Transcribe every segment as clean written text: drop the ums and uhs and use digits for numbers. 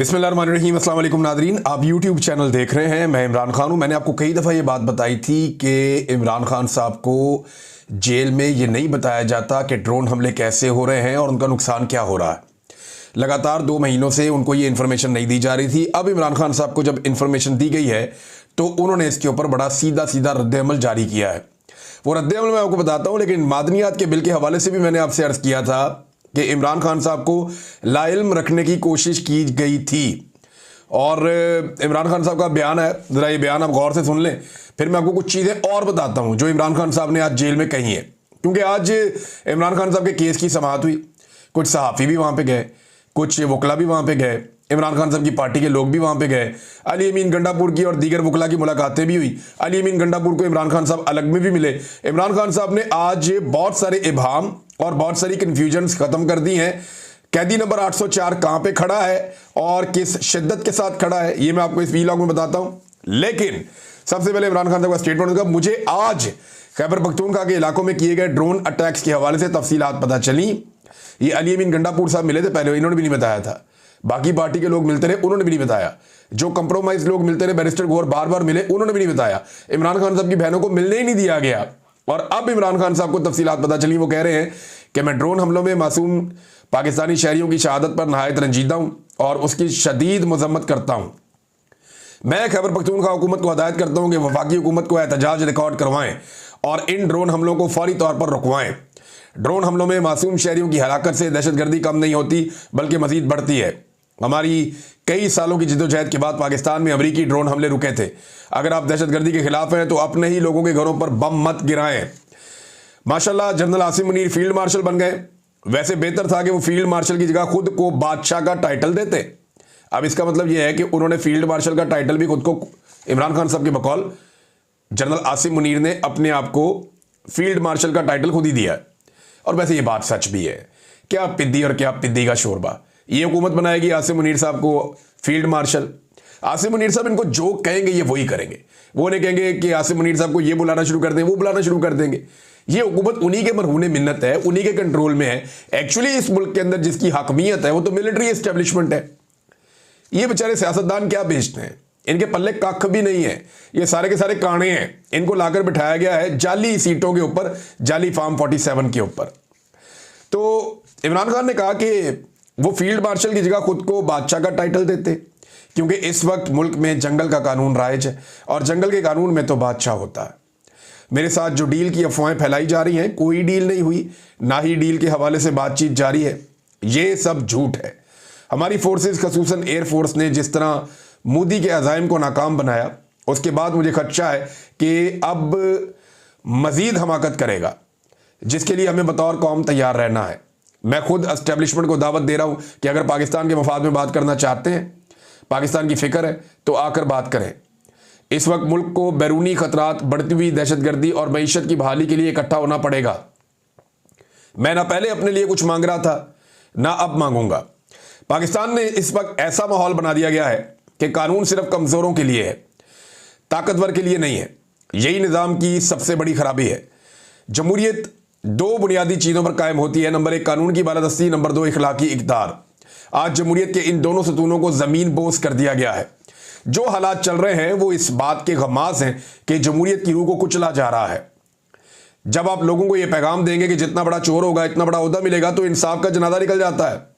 बिस्मिल्लाहिर्रहमानिर्रहीम, अस्सलाम वालेकुम नादरीन। आप यूट्यूब चैनल देख रहे हैं। मैं इमरान खान हूँ। मैंने आपको कई दफ़ा ये बात बताई थी कि इमरान खान साहब को जेल में ये नहीं बताया जाता कि ड्रोन हमले कैसे हो रहे हैं और उनका नुकसान क्या हो रहा है। लगातार 2 महीनों से उनको ये इन्फॉर्मेशन नहीं दी जा रही थी। अब इमरान खान साहब को जब इन्फॉर्मेशन दी गई है तो उन्होंने इसके ऊपर बड़ा सीधा सीधा रद्द-ए-अमल जारी किया है। वो रद्द-ए-अमल मैं आपको बताता हूँ, लेकिन मादनियात के बिल के हवाले से भी मैंने आपसे अर्ज़ किया था कि इमरान खान साहब को लाइल्म रखने की कोशिश की गई थी। और इमरान खान साहब का बयान है, ज़रा ये बयान आप गौर से सुन लें, फिर मैं आपको कुछ चीज़ें और बताता हूँ जो इमरान खान साहब ने आज जेल में कही हैं। क्योंकि आज इमरान खान साहब के केस की समाअत हुई, कुछ सहाफ़ी भी वहाँ पे गए, कुछ वकला भी वहाँ पे गए, इमरान खान साहब की पार्टी के लोग भी वहाँ पे गए। अली अमीन गंडापुर की और दीगर वकला की मुलाकातें भी हुई। अली अमीन गंडापुर को इमरान खान साहब अलग में भी मिले। इमरान खान साहब ने आज बहुत सारे इबहाम और बहुत सारी कन्फ्यूजन्स ख़त्म कर दी हैं। कैदी नंबर 804 कहाँ पे खड़ा है और किस शिद्दत के साथ खड़ा है, ये मैं आपको इस वीलॉग में बताता हूँ। लेकिन सबसे पहले इमरान खान साहब का स्टेटमेंट होगा। मुझे आज खैबर पख्तूनख्वा के इलाकों में किए गए ड्रोन अटैक्स के हवाले से तफसीलात पता चली। ये अली अमीन गंडापुर साहब मिले थे पहले, इन्होंने भी नहीं बताया था। बाकी पार्टी के लोग मिलते रहे, उन्होंने भी नहीं बताया। जो कंप्रोमाइज लोग मिलते रहे, बैरिस्टर गौहर बार बार मिले, उन्होंने भी नहीं बताया। इमरान खान साहब की बहनों को मिलने ही नहीं दिया गया। और अब इमरान खान साहब को तफसीलात पता चली। वो कह रहे हैं कि मैं ड्रोन हमलों में मासूम पाकिस्तानी शहरियों की शहादत पर नहायत रंजीदा हूं और उसकी शदीद मजम्मत करता हूं। मैं खैबर पख्तूनख्वा हुकूमत को हदायत करता हूं कि वफाकी हुकूमत को एहतजाज रिकॉर्ड करवाएं और इन ड्रोन हमलों को फौरी तौर पर रुकवाएं। ड्रोन हमलों में मासूम शहरियों की हलाकत से दहशतगर्दी कम नहीं होती बल्कि मजीद बढ़ती है। हमारी कई सालों की जिद्दोजहद के बाद पाकिस्तान में अमरीकी ड्रोन हमले रुके थे। अगर आप दहशतगर्दी के खिलाफ हैं तो अपने ही लोगों के घरों पर बम मत गिराएं। माशाल्लाह general Asim Munir field marshal बन गए। वैसे बेहतर था कि वो फील्ड मार्शल की जगह खुद को बादशाह का टाइटल देते। अब इसका मतलब यह है कि उन्होंने फील्ड मार्शल का टाइटल भी खुद को, इमरान खान साहब के बकौल जनरल आसिम मुनीर ने अपने आप को फील्ड मार्शल का टाइटल खुद ही दिया है। और वैसे ये बात सच भी है। क्या पिद्दी और क्या पिद्दी का शोरबा। ये हुकूमत बनाएगी आसिम मुनीर साहब को फील्ड मार्शल। आसिम मुनीर साहब इनको जो कहेंगे ये वही करेंगे। वो नहीं कहेंगे कि आसिम मुनीर साहब को ये बुलाना शुरू कर दें, वो बुलाना शुरू कर देंगे। ये हुकूमत उन्हीं के मरहूने मिन्नत है, उन्हीं के कंट्रोल में है। एक्चुअली इस मुल्क के अंदर जिसकी हकमियत है वो तो मिलिट्री एस्टेब्लिशमेंट है। ये बेचारे सियासतदान क्या बेचते हैं, इनके पल्ले कख भी नहीं है। ये सारे के सारे काणे हैं। इनको लाकर बिठाया गया है जाली सीटों के ऊपर, जाली फार्म 47 के ऊपर। तो इमरान खान ने कहा कि वो फील्ड मार्शल की जगह खुद को बादशाह का टाइटल देते, क्योंकि इस वक्त मुल्क में जंगल का कानून राइज है और जंगल के कानून में तो बादशाह होता है। मेरे साथ जो डील की अफवाहें फैलाई जा रही हैं, कोई डील नहीं हुई, ना ही डील के हवाले से बातचीत जारी है। ये सब झूठ है। हमारी फोर्सेस खसूसन एयरफोर्स ने जिस तरह मोदी के अज़ाइम को नाकाम बनाया, उसके बाद मुझे खदशा है कि अब मज़ीद हमाकत करेगा, जिसके लिए हमें बतौर कौम तैयार रहना है। मैं खुद एस्टेब्लिशमेंट को दावत दे रहा हूँ कि अगर पाकिस्तान के मफाद में बात करना चाहते हैं, पाकिस्तान की फ़िक्र है, तो आकर बात करें। इस वक्त मुल्क को बैरूनी खतरात, बढ़ती हुई दहशतगर्दी और मईशत की बहाली के लिए इकट्ठा होना पड़ेगा। मैं ना पहले अपने लिए कुछ मांग रहा था, ना अब मांगूंगा। पाकिस्तान में इस वक्त ऐसा माहौल बना दिया गया है कि कानून सिर्फ कमज़ोरों के लिए है, ताकतवर के लिए नहीं है। यही निज़ाम की सबसे बड़ी खराबी है। जमहूरियत 2 बुनियादी चीज़ों पर कायम होती है। नंबर 1 कानून की बालादस्ती, नंबर 2 इखलाकी इक़्तिदार। आज जमहूरियत के इन दोनों सतूनों को ज़मीन बोस कर दिया गया है। जो हालात चल रहे हैं वो इस बात के गमास हैं कि जमहूरियत की रूह को कुचला जा रहा है। जब आप लोगों को यह पैगाम देंगे कि जितना बड़ा चोर होगा इतना बड़ा ओहदा मिलेगा, तो इंसाफ का जनाजा निकल जाता है।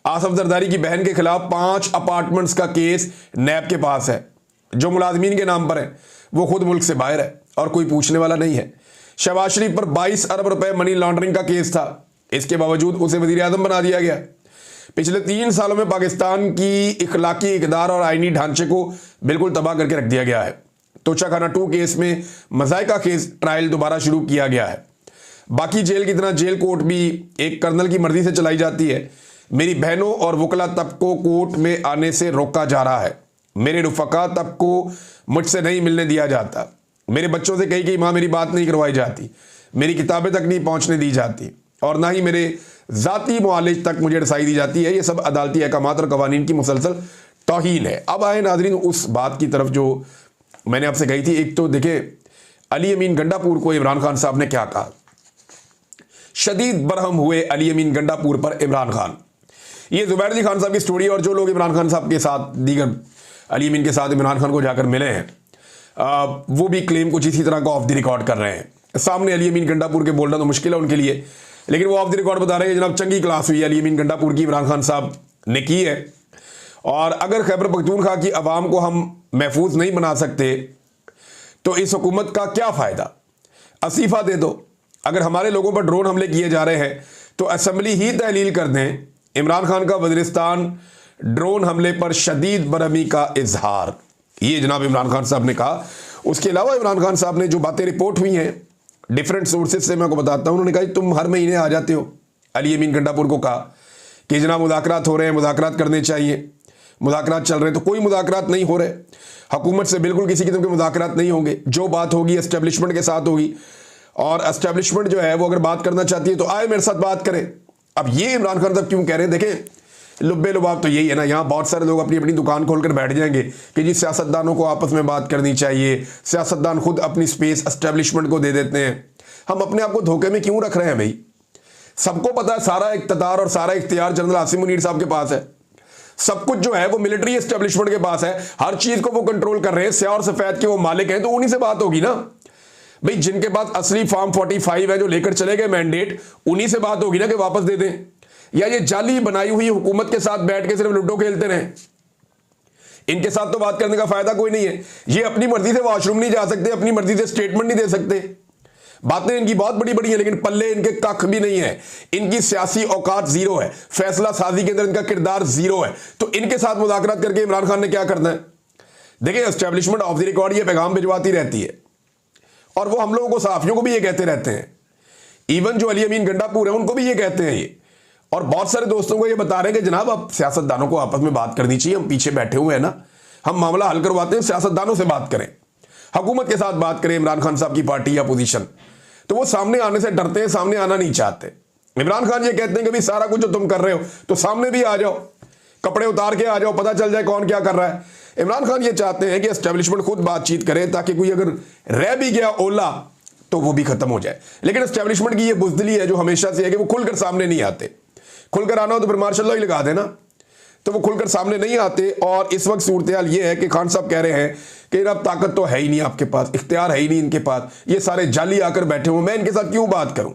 आसफ जरदारी की बहन के खिलाफ 5 अपार्टमेंट्स का केस नैब के पास है, जो मुलाजमीन के नाम पर है। वो खुद मुल्क से बाहर है और कोई पूछने वाला नहीं है। शहबाज शरीफ पर 22 अरब रुपए मनी लॉन्ड्रिंग का केस था, इसके बावजूद उसे वजीर आजम बना दिया गया। पिछले 3 सालों में पाकिस्तान की इखलाकी इक़्तिदार और आईनी ढांचे को बिल्कुल तबाह करके रख दिया गया है। तोशाखाना 2 केस में मज़ाइका केस ट्रायल दोबारा शुरू किया गया है। बाकी जेल की तरह जेल कोर्ट भी एक कर्नल की मर्जी से चलाई जाती है। मेरी बहनों और वकला तबको कोर्ट में आने से रोका जा रहा है। मेरे रुफ़का तबको मुझसे नहीं मिलने दिया जाता। मेरे बच्चों से कही माँ मेरी बात नहीं करवाई जाती। मेरी किताबें तक नहीं पहुँचने दी जाती और ना ही मेरे ज़ाती मुआलिज तक मुझे रसाई दी जाती है। ये सब अदालती अहकामात और कवानीन की मुसलसल तौहीन है। अब आए नाज़रीन उस बात की तरफ जो मैंने आपसे कही थी। एक तो देखिए, अली अमीन गंडापुर को इमरान खान साहब ने क्या कहा। शदीद बरहम हुए अली अमीन गंडापुर पर इमरान खान। ये जुबैर अली खान साहब की स्टोरी, और जो लोग इमरान खान साहब के साथ, दीगर अली अमीन के साथ इमरान खान को जाकर मिले हैं, वो भी क्लेम कुछ इसी तरह का ऑफ द रिकॉर्ड कर रहे हैं। सामने अली अमीन गंडापुर के बोलना तो मुश्किल है उनके लिए, लेकिन वो ऑफ द रिकॉर्ड बता रहे हैं जनाब चंगी क्लास हुई अली अमीन गंडापुर की, इमरान खान साहब ने की है। और अगर खैबर पख्तूनख्वा की आवाम को हम महफूज नहीं बना सकते तो इस हुकूमत का क्या फ़ायदा? इस्तीफा दे दो। अगर हमारे लोगों पर ड्रोन हमले किए जा रहे हैं तो असेंबली ही तहलील कर दें। इमरान खान का वज़ीरिस्तान ड्रोन हमले पर शदीद बरहमी का इजहार, ये जनाब इमरान खान साहब ने कहा। उसके अलावा इमरान खान साहब ने जो बातें रिपोर्ट हुई हैं डिफरेंट सोर्सेज से, मैं आपको बताता हूँ। उन्होंने कहा तुम हर महीने आ जाते हो, अली अमीन गंडापुर को कहा कि जनाब मुज़ाकरात हो रहे हैं, मुज़ाकरात करने चाहिए, मुज़ाकरात चल रहे हैं, तो कोई मुज़ाकरात नहीं हो रहे। हुकूमत से बिल्कुल किसी किस्म के मुज़ाकरात नहीं होंगे, जो बात होगी एस्टेब्लिशमेंट के साथ होगी, और एस्टेब्लिशमेंट जो है वो अगर बात करना चाहती है तो आए मेरे साथ बात करें। अब ये इमरान खान साहब क्यों कह रहे हैं? देखें लुब्बे लुबाब तो यही है ना, यहाँ बहुत सारे लोग अपनी अपनी दुकान खोलकर बैठ जाएंगे कि जी सियासतदानों को आपस में बात करनी चाहिए, सियासतदान खुद अपनी स्पेस एस्टेब्लिशमेंट को दे देते हैं। हम अपने आप को धोखे में क्यों रख रहे हैं भाई? सबको पता है सारा इख्तियार और सारा इख्तियार जनरल आसिम मुनीर साहब के पास है। सब कुछ जो है वो मिलिट्री एस्टेब्लिशमेंट के पास है, हर चीज को वो कंट्रोल कर रहे हैं, स्याह और सफेद के वो मालिक हैं, तो उन्हीं से बात होगी ना भाई। जिनके पास असली फॉर्म 45 है जो लेकर चले गए मैंडेट, उन्हीं से बात होगी ना कि वापस दे दें, या ये जाली बनाई हुई हुकूमत के साथ बैठ के सिर्फ लूडो खेलते रहें। इनके साथ तो बात करने का फायदा कोई नहीं है। ये अपनी मर्जी से वॉशरूम नहीं जा सकते, अपनी मर्जी से स्टेटमेंट नहीं दे सकते। बातें इनकी बहुत बड़ी बड़ी है, लेकिन पल्ले इनके कख भी नहीं है। इनकी सियासी औकात जीरो है, फैसला साजी के अंदर इनका किरदार जीरो है। तो इनके साथ मुज़ाकरात करके इमरान खान ने क्या करना है? देखिए एस्टेब्लिशमेंट ऑफ द रिकॉर्ड ये पैगाम भिजवाती रहती है, और वो हम लोगों को, सहाफियों को भी ये कहते रहते हैं। इवन जो अली अमीन गंडापुर है उनको भी ये कहते हैं ये, और बहुत सारे दोस्तों को ये बता रहे हैं कि जनाब अब सियासतदानों को आपस में बात करनी चाहिए, हम पीछे बैठे हुए हैं ना, हम मामला हल करवाते हैं, सियासतदानों से बात करें, हुकूमत के साथ बात करें। इमरान खान साहब की पार्टी या पोजीशन, तो वो सामने आने से डरते हैं, सामने आना नहीं चाहते। इमरान खान ये कहते हैं कि भाई सारा कुछ जो तुम कर रहे हो तो सामने भी आ जाओ, कपड़े उतार के आ जाओ, पता चल जाए कौन क्या कर रहा है। इमरान खान ये चाहते हैं कि एस्टेब्लिशमेंट खुद बातचीत करे, ताकि कोई अगर रह भी गया ओला तो वो भी खत्म हो जाए। लेकिन एस्टेब्लिशमेंट की ये बुजदिली है जो हमेशा से है कि वो खुलकर सामने नहीं आते। खुलकर आना हो तो फिर मार्शल लॉ ही लगा देना, तो वो खुलकर सामने नहीं आते। और इस वक्त सूरत हाल ये है कि खान साहब कह रहे हैं कि अब ताकत तो है ही नहीं आपके पास, इख्तियार है ही नहीं इनके पास, ये सारे जाली आकर बैठे हुए, मैं इनके साथ क्यों बात करूं?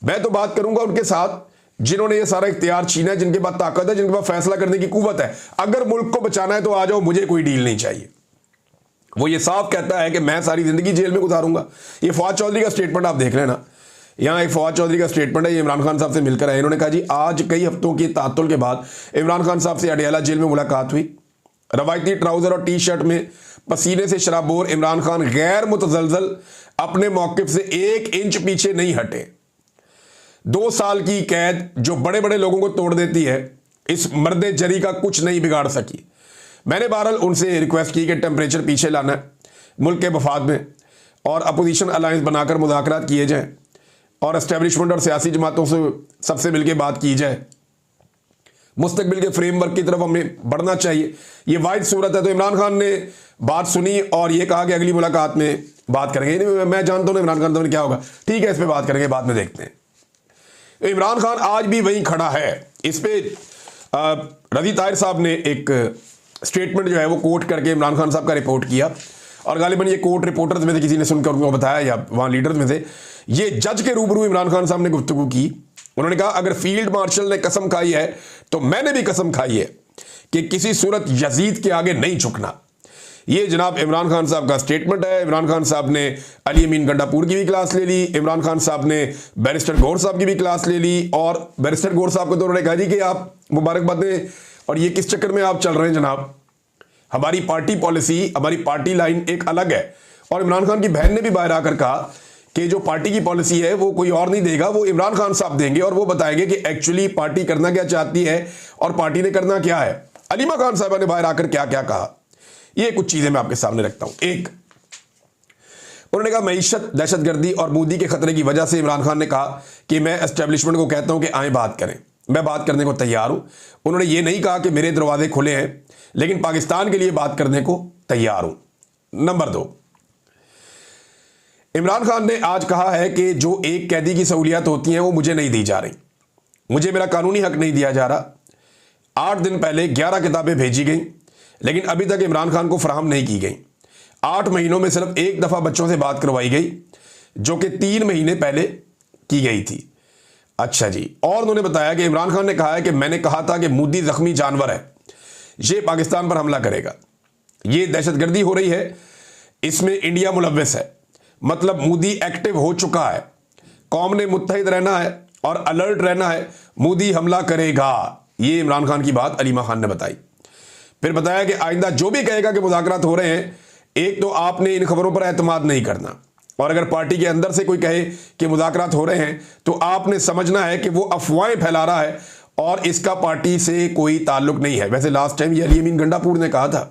मैं तो बात करूंगा उनके साथ जिन्होंने ये सारा इख्तियार छीना है, जिनके पास ताकत है, जिनके पास फैसला करने की कुव्वत है। अगर मुल्क को बचाना है तो आ जाओ, मुझे कोई डील नहीं चाहिए। वो ये साफ कहता है कि मैं सारी जिंदगी जेल में गुजारूंगा। ये फवाद चौधरी का स्टेटमेंट आप देख लेना, यहाँ एक फवाद चौधरी का स्टेटमेंट है, ये इमरान खान साहब से मिलकर आए। इन्होंने कहा जी आज कई हफ्तों की तातुल के बाद इमरान खान साहब से अडयाला जेल में मुलाकात हुई। रवायती ट्राउजर और टी शर्ट में पसीने से शराबोर इमरान खान गैर मुतजलजल अपने मौक़िफ़ से 1 इंच पीछे नहीं हटे। 2 साल की कैद जो बड़े बड़े लोगों को तोड़ देती है, इस मर्द जरी का कुछ नहीं बिगाड़ सकी। मैंने बहरहाल उनसे रिक्वेस्ट की कि टेम्परेचर पीछे लाना है मुल्क के मफाद में, और अपोजिशन अलायंस बनाकर मुज़ाकरात किए जाएँ, और एस्टेब्लिशमेंट और सियासी जमातों से सबसे मिलकर बात की जाए। मुस्तकबिल के फ्रेमवर्क की तरफ हमें बढ़ना चाहिए, ये वाहिद सूरत है। तो इमरान खान ने बात सुनी और ये कहा कि अगली मुलाकात में बात करेंगे। मैं जानता हूँ इमरान खान साहब ने क्या होगा, ठीक है इस पर बात करेंगे, बाद में देखते हैं। इमरान खान आज भी वहीं खड़ा है। इस पर रज़ी ताहिर साहब ने एक स्टेटमेंट जो है वो कोट करके इमरान खान साहब का रिपोर्ट किया, और गालिबन ये कोट रिपोर्टर्स में से किसी ने सुनकर उनको बताया, या वहाँ लीडर्स में से ये जज के रूबरू इमरान खान साहब ने गुफ्तगू की। उन्होंने कहा अगर फील्ड मार्शल ने कसम खाई है तो मैंने भी कसम खाई है कि किसी सूरत यजीद के आगे नहीं झुकना। ये जनाब इमरान खान साहब का स्टेटमेंट है। इमरान खान साहब ने अली अमीन गंडापुर की भी क्लास ले ली, इमरान खान साहब ने बैरिस्टर गौर साहब की भी क्लास ले ली, और बैरिस्टर गौर साहब को तो उन्होंने कहा जी कि आप मुबारकबादें, और ये किस चक्कर में आप चल रहे हैं जनाब, हमारी पार्टी पॉलिसी, हमारी पार्टी लाइन एक अलग है। और इमरान खान की बहन ने भी बाहर आकर कहा कि जो पार्टी की पॉलिसी है वो कोई और नहीं देगा, वो इमरान खान साहब देंगे, और वो बताएंगे कि एक्चुअली पार्टी करना क्या चाहती है और पार्टी ने करना क्या है। अलीमा खान साहबा ने बाहर आकर क्या क्या कहा, ये कुछ चीजें मैं आपके सामने रखता हूं। एक, उन्होंने कहा मईशत, दहशतगर्दी और मोदी के खतरे की वजह से इमरान खान ने कहा कि मैं एस्टेब्लिशमेंट को कहता हूं कि आए बात करें, मैं बात करने को तैयार हूं। उन्होंने ये नहीं कहा कि मेरे दरवाजे खुले हैं, लेकिन पाकिस्तान के लिए बात करने को तैयार हूं। नंबर 2, इमरान खान ने आज कहा है कि जो एक कैदी की सहूलियत होती हैं वो मुझे नहीं दी जा रही। मुझे मेरा कानूनी हक नहीं दिया जा रहा। 8 दिन पहले 11 किताबें भेजी गई, लेकिन अभी तक इमरान खान को फराहम नहीं की गई। 8 महीनों में सिर्फ एक दफ़ा बच्चों से बात करवाई गई, जो कि 3 महीने पहले की गई थी। अच्छा जी, और उन्होंने बताया कि इमरान खान ने कहा है कि मैंने कहा था कि मोदी जख्मी जानवर है, ये पाकिस्तान पर हमला करेगा, ये दहशतगर्दी हो रही है, इसमें इंडिया मुलव्वस है, मतलब मोदी एक्टिव हो चुका है, कौम ने मुत्तहिद रहना है और अलर्ट रहना है, मोदी हमला करेगा। ये इमरान खान की बात अलीमा खान ने बताई। फिर बताया कि आइंदा जो भी कहेगा कि मुज़ाकरात हो रहे हैं, एक तो आपने इन खबरों पर एतमाद नहीं करना, और अगर पार्टी के अंदर से कोई कहे कि मुज़ाकरात हो रहे हैं तो आपने समझना है कि वो अफवाहें फैला रहा है और इसका पार्टी से कोई ताल्लुक नहीं है। वैसे लास्ट टाइम ये अली अमीन गंडापुर ने कहा था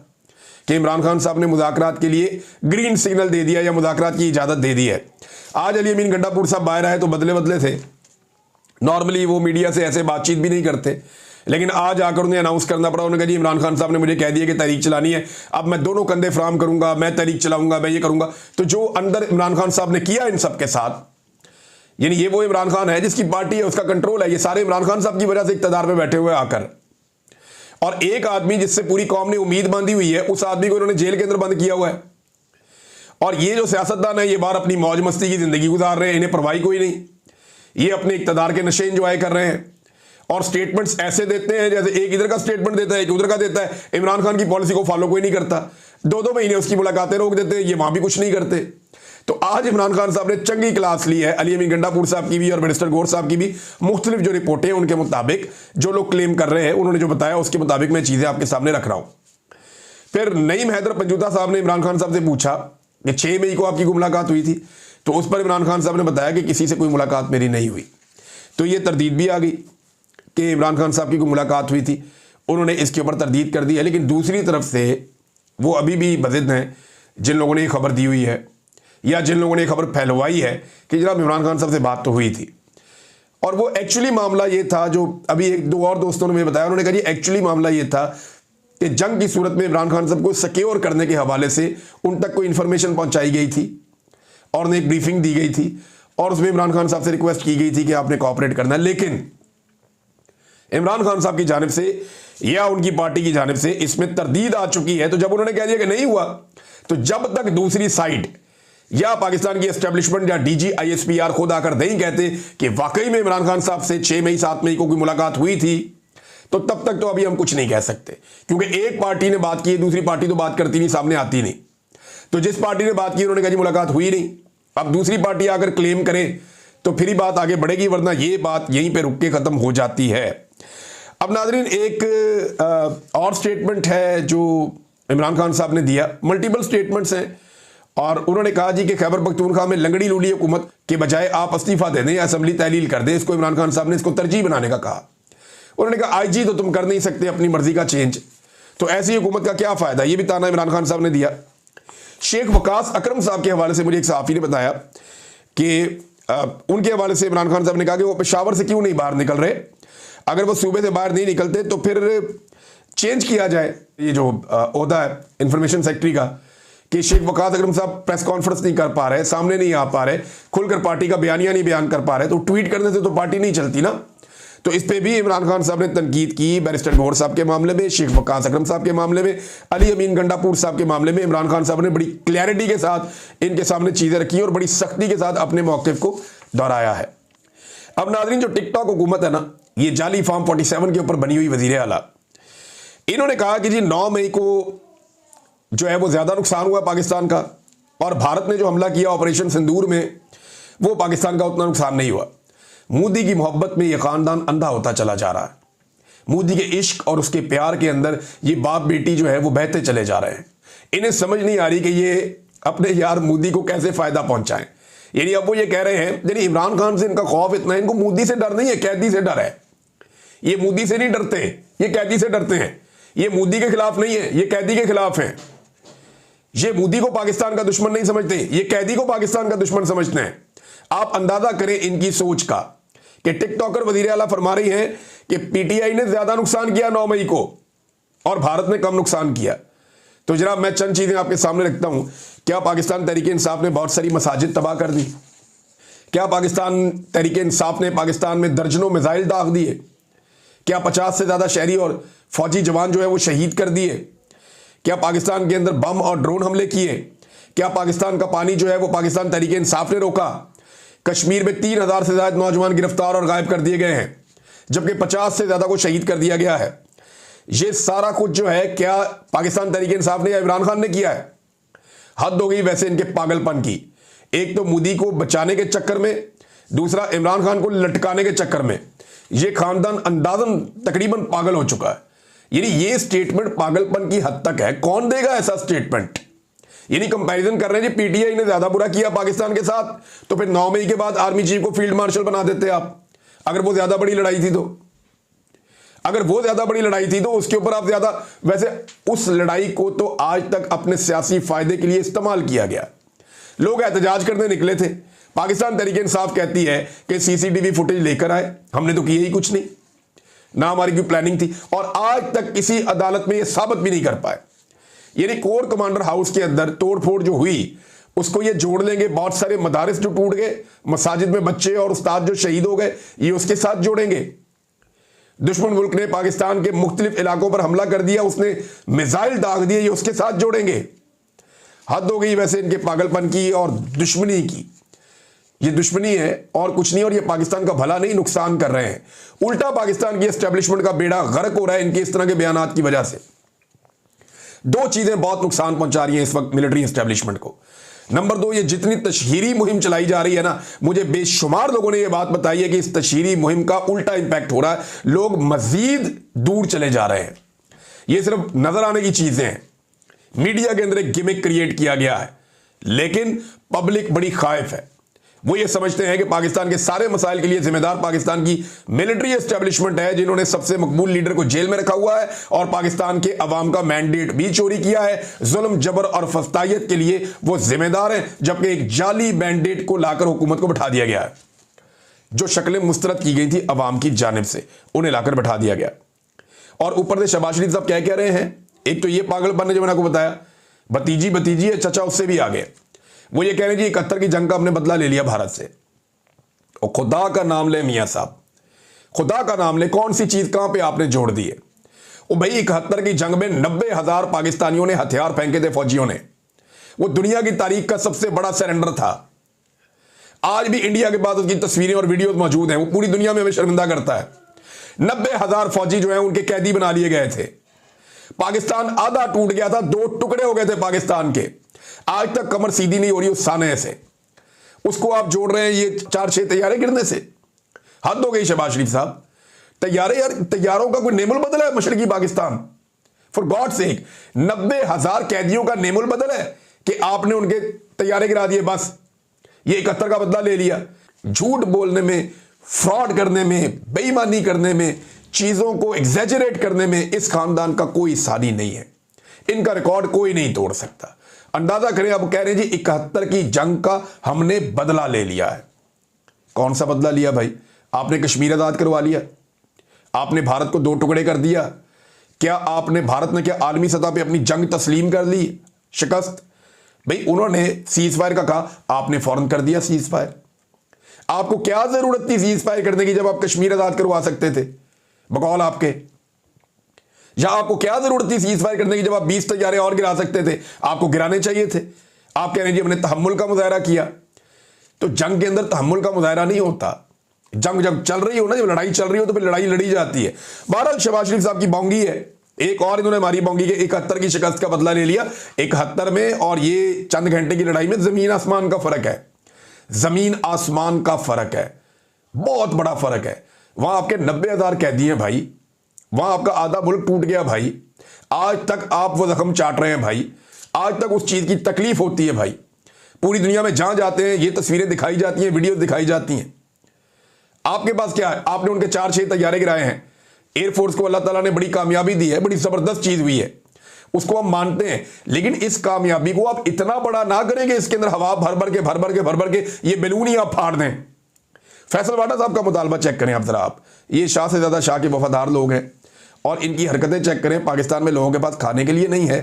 कि इमरान खान साहब ने मुज़ाकरात के लिए ग्रीन सिग्नल दे दिया या मुज़ाकरात की इजाज़त दे दी है। आज अली अमीन गंडापुर साहब बाहर आए तो बदले बदले थे। नॉर्मली वो मीडिया से ऐसे बातचीत भी नहीं करते, लेकिन आज आकर उन्हें अनाउंस करना पड़ा। उन्होंने कहा जी इमरान खान साहब ने मुझे कह दिया कि तहरीक चलानी है, अब मैं दोनों कंधे फराम करूंगा, मैं तहरीक चलाऊंगा, मैं ये करूंगा। तो जो अंदर इमरान खान साहब ने किया इन सब के साथ, यानी ये वो इमरान खान है जिसकी पार्टी है, उसका कंट्रोल है, ये सारे इमरान खान साहब की वजह से इक़्तिदार में बैठे हुए आकर। और एक आदमी जिससे पूरी कौम ने उम्मीद बांधी हुई है, उस आदमी को इन्होंने जेल के अंदर बंद किया हुआ है। और ये जो सियासतदान है, ये बाहर अपनी मौज मस्ती की जिंदगी गुजार रहे हैं, इन्हें परवाही कोई नहीं, ये अपने इक़्तिदार के नशे एंजॉय कर रहे हैं और स्टेटमेंट्स ऐसे देते हैं जैसे एक इधर का स्टेटमेंट देता है, एक उधर का देता है। इमरान खान की पॉलिसी को फॉलो कोई नहीं करता, 2-2 महीने उसकी मुलाकातें रोक देते हैं, ये वहां भी कुछ नहीं करते। तो आज इमरान खान साहब ने चंगी क्लास ली है, अली अमीन गंडापुर साहब की भी और मिनिस्टर गौर साहब की भी। मुख्तलिफ जो रिपोर्टें हैं उनके मुताबिक जो लोग क्लेम कर रहे हैं, उन्होंने जो बताया उसके मुताबिक मैं चीजें आपके सामने रख रहा हूं। फिर नईम हैदर पंजूता साहब ने इमरान खान साहब से पूछा कि 6 मई को आपकी मुलाकात हुई थी, तो उस पर इमरान खान साहब ने बताया कि किसी से कोई मुलाकात मेरी नहीं हुई। तो ये तरदीद भी आ गई कि इमरान खान साहब की कोई मुलाकात हुई थी, उन्होंने इसके ऊपर तरदीद कर दी है। लेकिन दूसरी तरफ से वो अभी भी बज़िद हैं जिन लोगों ने ये खबर दी हुई है या जिन लोगों ने खबर फैलवाई है कि जनाब इमरान खान साहब से बात तो हुई थी। और वो एक्चुअली मामला ये था, जो अभी 1-2 और दोस्तों ने मुझे बताया, उन्होंने कहा जी एक्चुअली मामला ये था कि जंग की सूरत में इमरान खान साहब को सिक्योर करने के हवाले से उन तक कोई इंफॉर्मेशन पहुंचाई गई थी और उन्हें एक ब्रीफिंग दी गई थी और उसमें इमरान खान साहब से रिक्वेस्ट की गई थी कि आपने कोऑपरेट करना है। लेकिन इमरान खान साहब की जानिब से या उनकी पार्टी की जानिब से इसमें तरदीद आ चुकी है। तो जब उन्होंने कह दिया कि नहीं हुआ, तो जब तक दूसरी साइड या पाकिस्तान की एस्टेब्लिशमेंट या डीजी आईएसपीआर खुद आकर नहीं कहते कि वाकई में इमरान खान साहब से 6 मई 7 मई को कोई मुलाकात हुई थी, तो तब तक तो अभी हम कुछ नहीं कह सकते, क्योंकि एक पार्टी ने बात की है, दूसरी पार्टी तो बात करती नहीं, सामने आती नहीं। तो जिस पार्टी ने बात की उन्होंने कहा जी मुलाकात हुई नहीं, अब दूसरी पार्टी आकर क्लेम करे तो फिर ही बात आगे बढ़ेगी, वरना ये बात यहीं पे रुक के खत्म हो जाती है। अब नाज़रीन एक और स्टेटमेंट है जो इमरान खान साहब ने दिया, मल्टीपल स्टेटमेंट्स हैं, और उन्होंने कहा जी कि खैबर पख्तूनख्वा में लंगड़ी लूली हुकूमत के बजाय आप इस्तीफा दे दें या असम्बली तहलील कर दें। इसको इमरान खान साहब ने इसको तरजीह बनाने का कहा। उन्होंने कहा आईजी तो तुम कर नहीं सकते अपनी मर्जी का चेंज, तो ऐसी हुकूमत का क्या फायदा, ये भी ताना इमरान खान साहब ने दिया। शेख वकास अकरम साहब के हवाले से मुझे एक सहाफ़ी ने बताया कि उनके हवाले से इमरान खान साहब ने कहा कि वो पेशावर से क्यों नहीं बाहर निकल रहे, अगर वो सूबे से बाहर नहीं निकलते तो फिर चेंज किया जाए ये जो ओहदा है इंफॉर्मेशन सेक्रेटरी का, कि शेख वकास अकरम साहब प्रेस कॉन्फ्रेंस नहीं कर पा रहे, सामने नहीं आ पा रहे, खुलकर पार्टी का बयानिया नहीं बयान कर पा रहे, तो ट्वीट करने से तो पार्टी नहीं चलती ना। तो इस पे भी इमरान खान साहब ने तनकीद की। बैरिस्टर गौहर साहब के मामले में, शेख वकास अकरम साहब के मामले में, अली अमीन गंडापुर साहब के मामले में इमरान खान साहब ने बड़ी क्लैरिटी के साथ इनके सामने चीज़ें रखी और बड़ी सख्ती के साथ अपने मौक़िफ़ को दोहराया है। अब नाज़रीन जो टिकटॉक हुकूमत है ना, ये जाली फार्म 47 के ऊपर बनी हुई वज़ीर आला, इन्होंने कहा कि जी 9 मई को जो है वो ज़्यादा नुकसान हुआ पाकिस्तान का, और भारत ने जो हमला किया ऑपरेशन सिंदूर में वो पाकिस्तान का उतना नुकसान नहीं हुआ। मोदी की मोहब्बत में ये ख़ानदान अंधा होता चला जा रहा है, मोदी के इश्क और उसके प्यार के अंदर ये बाप बेटी जो है वो बहते चले जा रहे हैं। इन्हें समझ नहीं आ रही कि ये अपने यार मोदी को कैसे फ़ायदा पहुंचाएं। यानी अब वो ये कह रहे हैं, यानी इमरान खान से इनका खौफ इतना है, इनको मोदी से डर नहीं है, कैदी से डर है। ये मोदी से नहीं डरते, ये कैदी से डरते हैं। ये मोदी के खिलाफ नहीं है, ये कैदी के खिलाफ है। ये मोदी को पाकिस्तान का दुश्मन नहीं समझते, ये कैदी को पाकिस्तान का दुश्मन समझते हैं। आप अंदाजा करें इनकी सोच का कि टिकटॉकर वज़ीर आला फरमा रही हैं कि पीटीआई ने ज्यादा नुकसान किया 9 मई को और भारत ने कम नुकसान किया। तो जनाब मैं चंद चीजें आपके सामने रखता हूं। क्या पाकिस्तान तहरीक इंसाफ ने बहुत सारी मसाजिद तबाह कर दी? क्या पाकिस्तान तहरीक इंसाफ ने पाकिस्तान में दर्जनों मिसाइल दाग दिए? क्या 50 से ज़्यादा शहरी और फौजी जवान जो है वो शहीद कर दिए? क्या पाकिस्तान के अंदर बम और ड्रोन हमले किए? क्या पाकिस्तान का पानी जो है वो पाकिस्तान तहरीक इंसाफ ने रोका? कश्मीर में 3,000 से ज़्यादा नौजवान गिरफ्तार और गायब कर दिए गए हैं, जबकि 50 से ज़्यादा को शहीद कर दिया गया है। ये सारा कुछ जो है क्या पाकिस्तान तहरीक इंसाफ ने या इमरान खान ने किया है? हद हो गई वैसे इनके पागलपन की। एक तो मोदी को बचाने के चक्कर में, दूसरा इमरान खान को लटकाने के चक्कर में ये खानदान अंदाजन तकरीबन पागल हो चुका है। यानी ये स्टेटमेंट पागलपन की हद तक है। कौन देगा ऐसा स्टेटमेंट? यानी कंपैरिजन कर रहे हैं जी, पीटीआई ने ज्यादा बुरा किया पाकिस्तान के साथ, तो फिर 9 मई के बाद आर्मी चीफ को फील्ड मार्शल बना देते आप। अगर वो ज्यादा बड़ी लड़ाई थी तो, अगर वो ज्यादा बड़ी लड़ाई थी तो उसके ऊपर आप ज्यादा, वैसे उस लड़ाई को तो आज तक अपने सियासी फायदे के लिए इस्तेमाल किया गया। लोग एहतजाज करने निकले थे, पाकिस्तान तहरीक इंसाफ कहती है कि सीसीटीवी फुटेज लेकर आए, हमने तो किया ही कुछ नहीं, ना हमारी कोई प्लानिंग थी, और आज तक किसी अदालत में यह साबित भी नहीं कर पाए। यानी कोर कमांडर हाउस के अंदर तोड़फोड़ जो हुई उसको ये जोड़ लेंगे, बहुत सारे मदारिस जो टूट गए, मसाजिद में बच्चे और उस्ताद जो शहीद हो गए, ये उसके साथ जोड़ेंगे। दुश्मन मुल्क ने पाकिस्तान के मुख्तलिफ इलाकों पर हमला कर दिया, उसने मिसाइल दाग दिए, ये उसके साथ जोड़ेंगे। हद हो गई वैसे इनके पागलपन की और दुश्मनी की। ये दुश्मनी है और कुछ नहीं, और ये पाकिस्तान का भला नहीं, नुकसान कर रहे हैं। उल्टा पाकिस्तान की एस्टेब्लिशमेंट का बेड़ा गर्क हो रहा है इनके इस तरह के बयानात की वजह से। दो चीजें बहुत नुकसान पहुंचा रही हैं इस वक्त मिलिट्री एस्टेब्लिशमेंट को। नंबर 2, ये जितनी तशहीरी मुहिम चलाई जा रही है ना, मुझे बेशुमार लोगों ने ये बात बताई है कि इस तशहीरी मुहिम का उल्टा इंपैक्ट हो रहा है, लोग मजीद दूर चले जा रहे हैं। ये सिर्फ नजर आने की चीजें हैं। मीडिया के अंदर एक गिमिक क्रिएट किया गया है, लेकिन पब्लिक बड़ी खाइफ है। वो ये समझते हैं कि पाकिस्तान के सारे मसाइल के लिए जिम्मेदार पाकिस्तान की मिलिट्री एस्टेब्लिशमेंट है, जिन्होंने सबसे मकबूल लीडर को जेल में रखा हुआ है और पाकिस्तान के अवाम का मैंडेट भी चोरी किया है। जुल्म, जबर और फस्तायत के लिए वो जिम्मेदार हैं, जबकि एक जाली मैंडेट को लाकर हुकूमत को बैठा दिया गया है। जो शक्लें मुस्तरद की गई थी अवाम की जानिब से, उन्हें लाकर बैठा दिया गया। और ऊपर से शहबाज शरीफ साहब क्या कह रहे हैं, एक तो ये पागलपन है जो मैंने आपको बताया, भतीजी है, चचा उससे भी आगे। वो ये कह रहे हैं जी 71 की जंग का हमने बदला ले लिया भारत से। और खुदा का नाम ले मियां साहब, खुदा का नाम ले, कौन सी चीज कहां पे आपने जोड़ दी है? वो भाई 71 की जंग में 90,000 पाकिस्तानियों ने हथियार फेंके थे, फौजियों ने। वो दुनिया की तारीख का सबसे बड़ा सरेंडर था। आज भी इंडिया के पास उसकी तस्वीरें और वीडियोज मौजूद हैं। वो पूरी दुनिया में हमें शर्मिंदा करता है। 90,000 फौजी जो है उनके कैदी बना लिए गए थे। पाकिस्तान आधा टूट गया था, 2 टुकड़े हो गए थे पाकिस्तान के। आज तक कमर सीधी नहीं हो रही उस साने से। उसको आप जोड़ रहे हैं ये 4-6 तैयारे गिरने से। हद हो गई शहबाज शरीफ साहब। तैयारे यार, तैयारों का कोई नेमुल बदल है मशरकी पाकिस्तान? फॉर गॉड सेक, 90,000 कैदियों का नेमुल बदल है कि आपने उनके तैयारे गिरा दिए, बस ये 71 का बदला ले लिया। झूठ बोलने में, फ्रॉड करने में, बेईमानी करने में, चीजों को एग्जैजरेट करने में इस खानदान का कोई सानी नहीं है। इनका रिकॉर्ड कोई नहीं तोड़ सकता। अंदाजा करें, अब कह रहे हैं जी 71 की जंग का हमने बदला ले लिया है। कौन सा बदला लिया भाई? आपने कश्मीर आजाद करवा लिया, आपने भारत को 2 टुकड़े कर दिया। क्या आपने, भारत ने क्या आलमी सतह पे अपनी जंग तस्लीम कर ली, शिकस्त? भाई उन्होंने सीज फायर का कहा, आपने फौरन कर दिया सीज फायर। आपको क्या जरूरत थी सीज फायर करने की जब आप कश्मीर आजाद करवा सकते थे बकौल आपके? या आपको क्या जरूरत थी सीज फायर करने की जब आप 20 तैयारे और गिरा सकते थे? आपको गिराने चाहिए थे। आप कह रहे हैं जी हमने तहम्मुल का मुजाहरा किया। तो जंग के अंदर तहम्मुल का मुजाहरा नहीं होता। जंग जब चल रही हो ना, जब लड़ाई चल रही हो तो फिर लड़ाई लड़ी जाती है। बहरहाल शहबाज शरीफ साहब की बोंगी है, एक और इन्होंने मारी बोंगी के 71 की शिकस्त का बदला ले लिया 71 में, और ये चंद घंटे की लड़ाई में जमीन आसमान का फर्क है। जमीन आसमान का फर्क है, बहुत बड़ा फर्क है। वहां आपके 90,000 कैदी हैं भाई, वहां आपका आधा मुल्क टूट गया भाई। आज तक आप वो जख्म चाट रहे हैं भाई, आज तक उस चीज की तकलीफ होती है भाई। पूरी दुनिया में जहां जाते हैं ये तस्वीरें दिखाई जाती हैं, वीडियो दिखाई जाती हैं। आपके पास क्या है? आपने उनके 4-6 तैयारे गिराए हैं। एयरफोर्स को अल्लाह ताला ने बड़ी कामयाबी दी है, बड़ी जबरदस्त चीज हुई है, उसको हम मानते हैं। लेकिन इस कामयाबी को आप इतना बड़ा ना करेंगे, इसके अंदर हवा भर भर के ये बैलून ही आप फाड़ दें। फैसल वाडा साहब का मुतालबा चेक करें आप जरा। आप ये शाह से ज्यादा शाह के वफादार लोग हैं और इनकी हरकतें चेक करें। पाकिस्तान में लोगों के पास खाने के लिए नहीं है,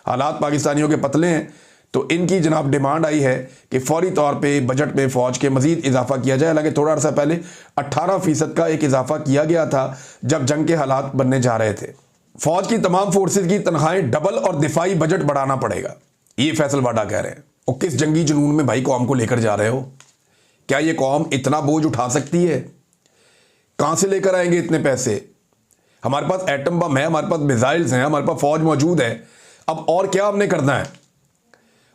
हालात पाकिस्तानियों के पतले हैं, तो इनकी जनाब डिमांड आई है कि फौरी तौर पे बजट में फौज के मजीद इजाफा किया जाए। हालांकि थोड़ा अर्सा पहले 18% का एक इजाफा किया गया था जब जंग के हालात बनने जा रहे थे। फौज की तमाम फोर्सेज की तनख्वाहें डबल और दिफाई बजट बढ़ाना पड़ेगा, ये फैसल वाडा कह रहे हैं। और किस जंगी जुनून में भाई कौम को लेकर जा रहे हो? क्या ये कौम इतना बोझ उठा सकती है? कहां से लेकर आएंगे इतने पैसे? हमारे पास एटम बम है, हमारे पास मिसाइल्स हैं, हमारे पास फौज मौजूद है। अब और क्या हमने करना है?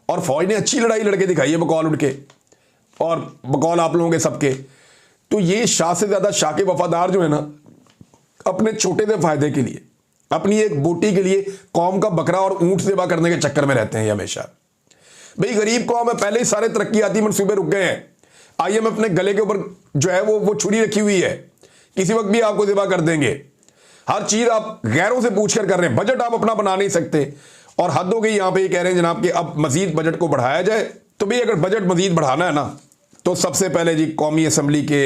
और फौज ने अच्छी लड़ाई लड़के दिखाई है बकौल उठ के और बकौल आप लोगों के सबके। तो ये शाह से ज्यादा शाह के वफादार जो है ना, अपने छोटे से फायदे के लिए, अपनी एक बोटी के लिए कौम का बकरा और ऊंट सेवा करने के चक्कर में रहते हैं हमेशा। भाई गरीब कौम है, पहले ही सारे तरक्याती मंसूबे रुक गए हैं। IMF अपने गले के ऊपर जो है वो छुरी रखी हुई है, किसी वक्त भी आपको सेवा कर देंगे। हर चीज आप गैरों से पूछकर कर रहे हैं, बजट आप अपना बना नहीं सकते। और हद हो गई यहां पे, ये कह रहे हैं जनाब कि अब मजीद बजट को बढ़ाया जाए। तो भाई अगर बजट मजीद बढ़ाना है ना, तो सबसे पहले जी कौमी असम्बली के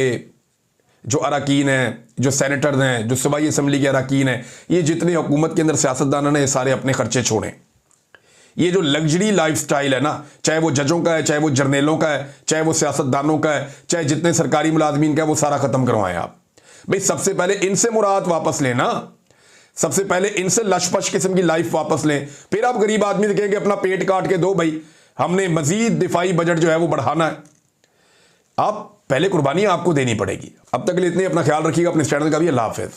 जो अरकान हैं, जो सेनेटर्स हैं, जो सूबाई असम्बली के अरकान हैं, ये जितने हुकूमत के अंदर सियासतदान हैं, ये सारे अपने खर्चे छोड़ें। ये जो लग्जरी लाइफस्टाइल है ना, चाहे वो जजों का है, चाहे वो जर्नेलों का है, चाहे वो सियासतदानों का है, चाहे जितने सरकारी मुलाजमीन का है, वो सारा खत्म करवाएं आप। भाई सबसे पहले इनसे मुराद वापस लेना, सबसे पहले इनसे लशपश किस्म की लाइफ वापस लें। फिर आप गरीब आदमी से कहेंगे अपना पेट काट के दो, भाई हमने मजीद दिफाई बजट जो है वो बढ़ाना है। आप पहले कुर्बानी आपको देनी पड़ेगी। अब तक के लिए इतनी, अपना ख्याल रखिएगा, अपने चैनल का भी। अल्लाह हाफिज।